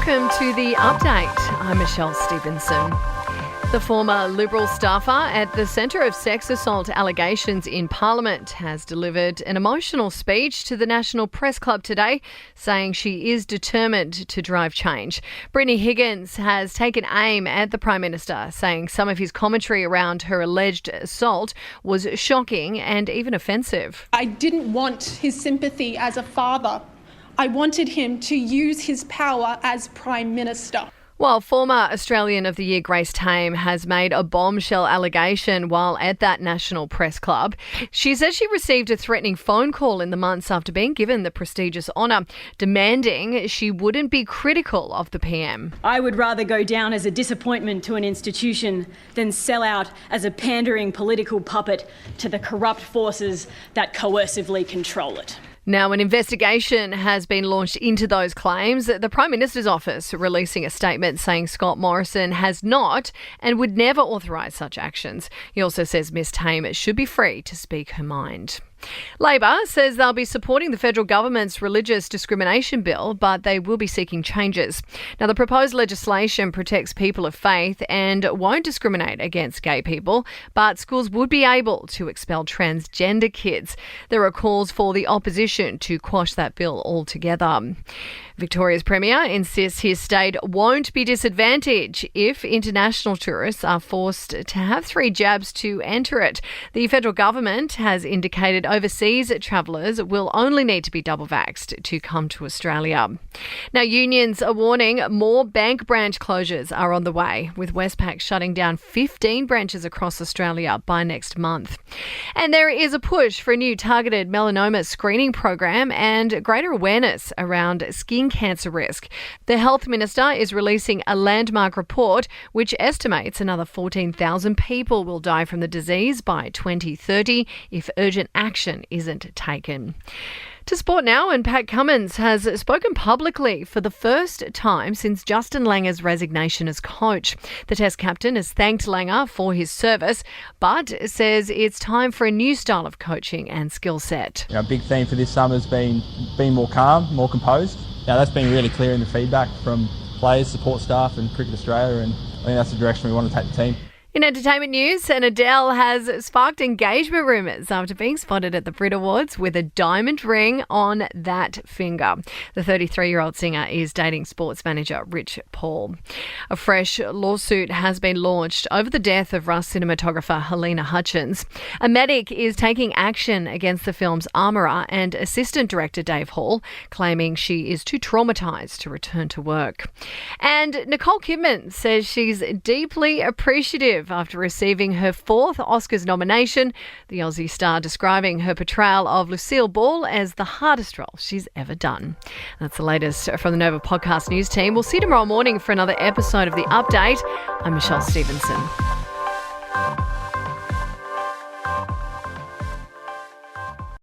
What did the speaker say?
Welcome to the update. I'm Michelle Stevenson. The former Liberal staffer at the centre of sex assault allegations in Parliament has delivered an emotional speech to the National Press Club today, saying she is determined to drive change. Britney Higgins has taken aim at the Prime Minister, saying some of his commentary around her alleged assault was shocking and even offensive. I didn't want his sympathy as a father. I wanted him to use his power as Prime Minister. While former Australian of the Year Grace Tame has made a bombshell allegation while at that National Press Club. She says she received a threatening phone call in the months after being given the prestigious honour, demanding she wouldn't be critical of the PM. I would rather go down as a disappointment to an institution than sell out as a pandering political puppet to the corrupt forces that coercively control it. Now, an investigation has been launched into those claims. The Prime Minister's office releasing a statement saying Scott Morrison has not and would never authorise such actions. He also says Ms Tame should be free to speak her mind. Labor says they'll be supporting the federal government's religious discrimination bill, but they will be seeking changes. Now, the proposed legislation protects people of faith and won't discriminate against gay people, but schools would be able to expel transgender kids. There are calls for the opposition to quash that bill altogether. Victoria's Premier insists his state won't be disadvantaged if international tourists are forced to have 3 jabs to enter it. The federal government has indicated overseas travellers will only need to be double vaxxed to come to Australia. Now, unions are warning more bank branch closures are on the way, with Westpac shutting down 15 branches across Australia by next month. And there is a push for a new targeted melanoma screening program and greater awareness around skin cancer risk. The Health Minister is releasing a landmark report which estimates another 14,000 people will die from the disease by 2030 if urgent action isn't taken. To sport now, and Pat Cummins has spoken publicly for the first time since Justin Langer's resignation as coach. The Test captain has thanked Langer for his service, but says it's time for a new style of coaching and skill set. A big theme for this summer has been being more calm, more composed. Now, that's been really clear in the feedback from players, support staff and Cricket Australia, and I think that's the direction we want to take the team. In entertainment news, and Adele has sparked engagement rumours after being spotted at the Brit Awards with a diamond ring on that finger. The 33-year-old singer is dating sports manager Rich Paul. A fresh lawsuit has been launched over the death of Rust cinematographer Helena Hutchins. A medic is taking action against the film's armourer and assistant director Dave Hall, claiming she is too traumatised to return to work. And Nicole Kidman says she's deeply appreciative after receiving her 4th Oscars nomination, the Aussie star describing her portrayal of Lucille Ball as the hardest role she's ever done. That's the latest from the Nova Podcast News team. We'll see you tomorrow morning for another episode of The Update. I'm Michelle Stevenson.